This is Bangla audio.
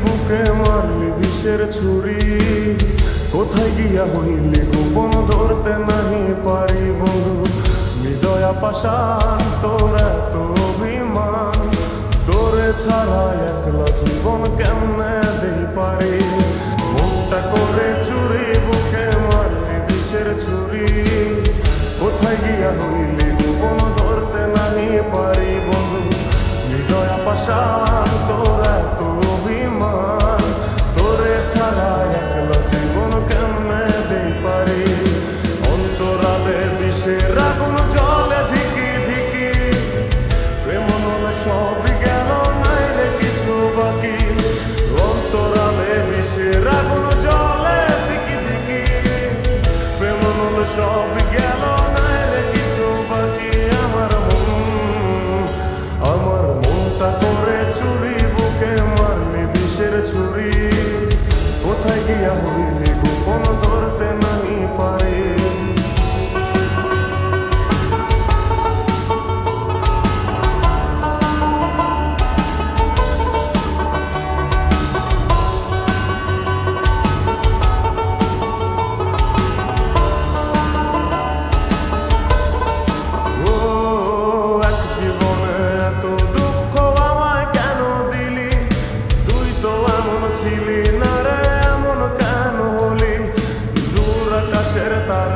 বুকে মারলি বিষের ছুরি, কোথায় গিয়া হইলি গোপন ধরতে নাহি পারি বন্ধু। হৃদয়া পাষাণ তোর এত অভিমান, তোরে ছাড়া একলা জীবন কেমনে দেই পারি। মনটা করে চুরি, বুকে মারলি বিষের ছুরি, কোথায় গিয়া হইলি গোপন ধরতে নাহি পারি বন্ধু। হৃদয়া পাষাণ তোর এত অভিমান, তোরে ছাড়া একলা জীবন কেমনে দেই পারি। অন্তরালে বিষের আগুন জ্বলে ধিকি ধিকি, প্রেম নলে সবই গেল নাই রে কিছু বাকি। অন্তরালে বিষের আগুন জ্বলে ধিকি ধিকি, প্রেম নলে সবই গেল নাই রে কিছু বাকি। আমার মনটা করে চুরি, বুকে মারলি বিষের ছুরি, কোথায় গিয়া হইলি গোপন ধরতে নাহি পারি। ছিলি না রে এমন কেন হলি, দূর আকাশের তারা